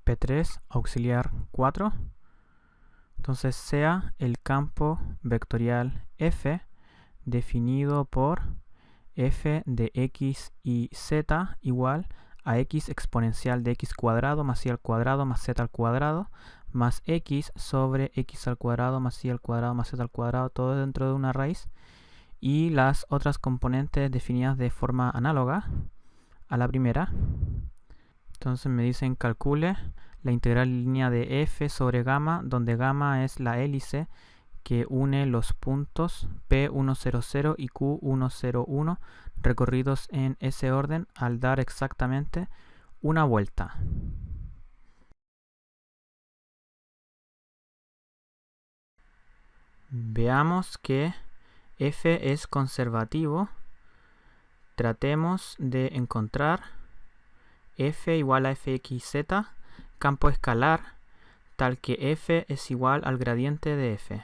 P3 auxiliar 4. Entonces sea el campo vectorial f definido por f de x y z igual a x exponencial de x cuadrado más y al cuadrado más z al cuadrado más x sobre x al cuadrado más y al cuadrado más z al cuadrado, todo dentro de una raíz, y las otras componentes definidas de forma análoga a la primera. Entonces me dicen calcule la integral línea de f sobre gamma, donde gamma es la hélice que une los puntos P100 y Q101 recorridos en ese orden al dar exactamente una vuelta. Veamos que f es conservativo. Tratemos de encontrar f igual a fxz, campo escalar, tal que f es igual al gradiente de f.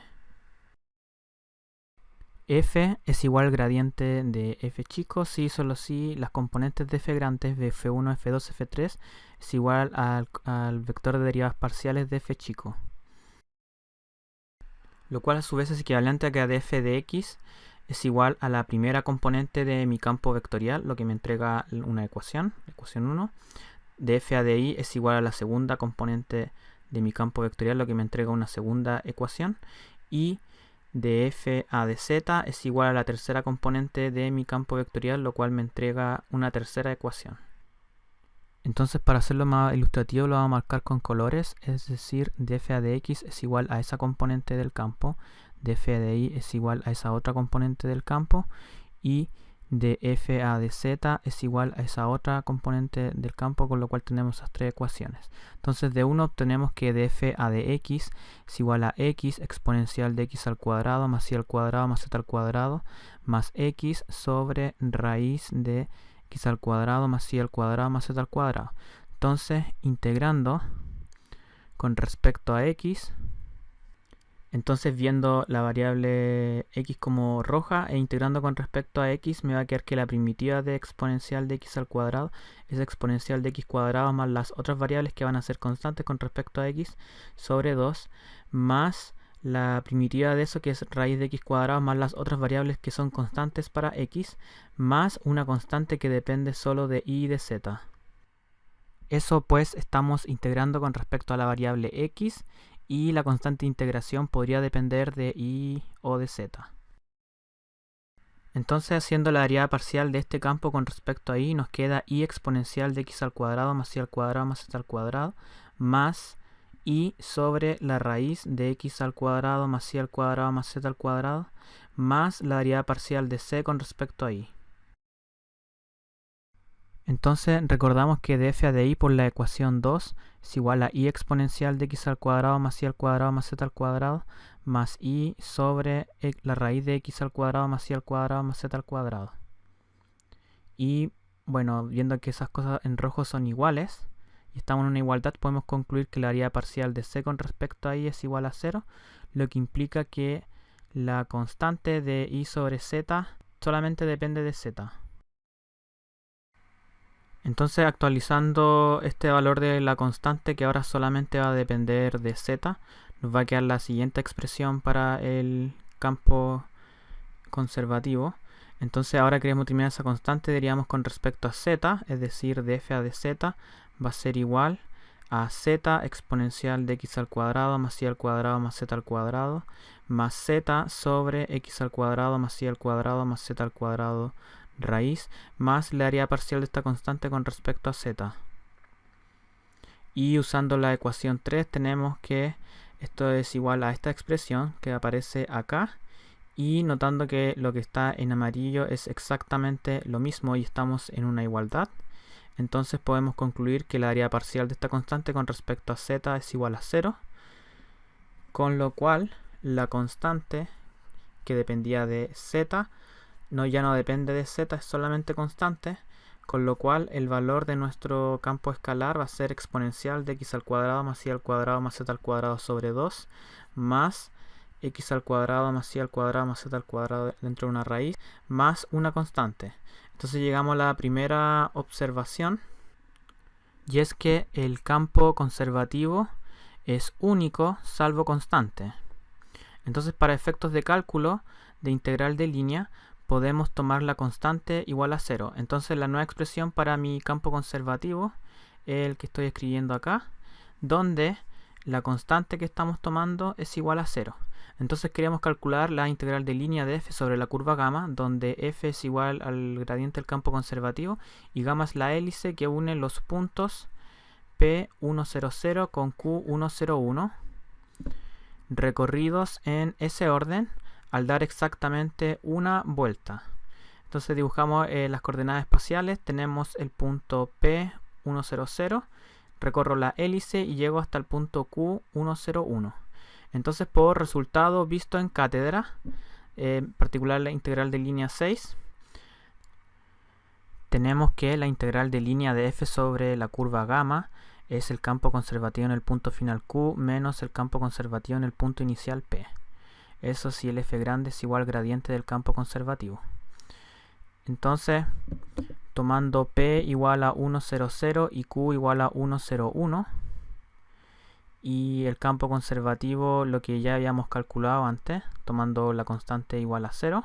F es igual al gradiente de f chico si solo si las componentes de f grandes de f1, f2, f3 es igual al vector de derivadas parciales de f chico. Lo cual a su vez es equivalente a que df de x es igual a la primera componente de mi campo vectorial, lo que me entrega una ecuación 1. Df a de y es igual a la segunda componente de mi campo vectorial, lo que me entrega una segunda ecuación. Y de f a de z es igual a la tercera componente de mi campo vectorial, lo cual me entrega una tercera ecuación. Entonces, para hacerlo más ilustrativo, lo vamos a marcar con colores, es decir, df a de x es igual a esa componente del campo, df a de y es igual a esa otra componente del campo, y df a de z es igual a esa otra componente del campo, con lo cual tenemos esas tres ecuaciones. Entonces, de uno obtenemos que df a de x es igual a x exponencial de x al cuadrado más y al cuadrado más z al cuadrado más x sobre raíz de x al cuadrado más y al cuadrado más z al cuadrado. Entonces, integrando con respecto a x, entonces viendo la variable x como roja e integrando con respecto a x, me va a quedar que la primitiva de exponencial de x al cuadrado es exponencial de x cuadrado más las otras variables que van a ser constantes con respecto a x sobre 2 más la primitiva de eso, que es raíz de x cuadrado, más las otras variables que son constantes para x, más una constante que depende solo de y de z. Eso pues estamos integrando con respecto a la variable x, y la constante de integración podría depender de y o de z. Entonces, haciendo la derivada parcial de este campo con respecto a y, nos queda y exponencial de x al cuadrado más y al cuadrado más z al cuadrado más y sobre la raíz de x al cuadrado más y al cuadrado más z al cuadrado más la derivada parcial de c con respecto a y. Entonces recordamos que df a de y por la ecuación 2 es igual a y exponencial de x al cuadrado más y al cuadrado más z al cuadrado más y sobre la raíz de x al cuadrado más y al cuadrado más z al cuadrado. Y bueno, viendo que esas cosas en rojo son iguales y estamos en una igualdad, podemos concluir que la derivada parcial de c con respecto a y es igual a 0, lo que implica que la constante de y sobre z solamente depende de z. Entonces, actualizando este valor de la constante, que ahora solamente va a depender de z, nos va a quedar la siguiente expresión para el campo conservativo. Entonces, ahora queremos determinar esa constante, diríamos con respecto a z, es decir, df a de z va a ser igual a z exponencial de x al cuadrado más y al cuadrado más z al cuadrado más z sobre x al cuadrado más y al cuadrado más z al cuadrado raíz más la derivada parcial de esta constante con respecto a z. Y usando la ecuación 3 tenemos que esto es igual a esta expresión que aparece acá, y notando que lo que está en amarillo es exactamente lo mismo y estamos en una igualdad, entonces podemos concluir que la derivada parcial de esta constante con respecto a z es igual a 0, con lo cual la constante que dependía de z ya no depende de z, es solamente constante, con lo cual el valor de nuestro campo escalar va a ser exponencial de x al cuadrado más y al cuadrado más z al cuadrado sobre 2 más x al cuadrado más y al cuadrado más z al cuadrado dentro de una raíz más una constante. Entonces llegamos a la primera observación, y es que el campo conservativo es único salvo constante. Entonces, para efectos de cálculo de integral de línea, podemos tomar la constante igual a 0. Entonces, la nueva expresión para mi campo conservativo es el que estoy escribiendo acá, donde la constante que estamos tomando es igual a 0. Entonces queremos calcular la integral de línea de f sobre la curva gamma, donde f es igual al gradiente del campo conservativo y gamma es la hélice que une los puntos P100 con Q101 recorridos en ese orden al dar exactamente una vuelta. Entonces dibujamos las coordenadas espaciales. Tenemos el punto P100, recorro la hélice y llego hasta el punto Q101. Entonces, por resultado visto en cátedra, en particular la integral de línea 6, tenemos que la integral de línea de f sobre la curva gamma es el campo conservativo en el punto final Q menos el campo conservativo en el punto inicial P. Eso si el f grande es igual al gradiente del campo conservativo. Entonces, tomando P igual a 1,00 y Q igual a 1,01, y el campo conservativo, lo que ya habíamos calculado antes, tomando la constante igual a 0.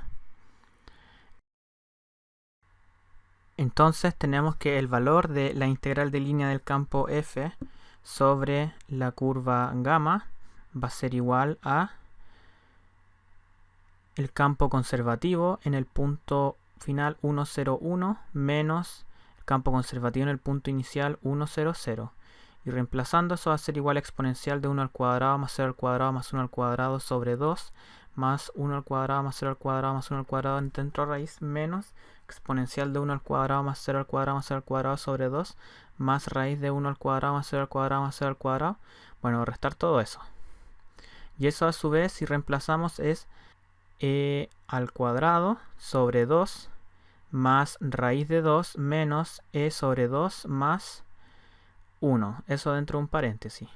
Entonces tenemos que el valor de la integral de línea del campo f sobre la curva gamma va a ser igual a el campo conservativo en el punto final 1,01 menos el campo conservativo en el punto inicial 1,00. Y reemplazando eso va a ser igual a exponencial de 1 al cuadrado más 0 al cuadrado más 1 al cuadrado sobre 2 más 1 al cuadrado más 0 al cuadrado más 1 al cuadrado dentro de raíz menos exponencial de 1 al cuadrado más 0 al cuadrado más 0 al cuadrado sobre 2 más raíz de 1 al cuadrado más 0 al cuadrado más 0 al cuadrado. Bueno, restar todo eso. Y eso a su vez, si reemplazamos, es e al cuadrado sobre 2 más raíz de 2 menos e sobre 2 más 1, eso dentro de un paréntesis.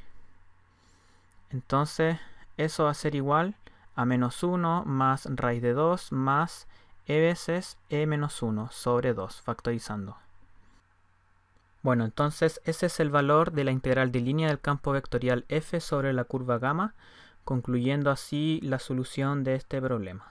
Entonces eso va a ser igual a menos 1 más raíz de 2 más e veces e menos 1 sobre 2, factorizando. Bueno, entonces ese es el valor de la integral de línea del campo vectorial f sobre la curva gamma, concluyendo así la solución de este problema.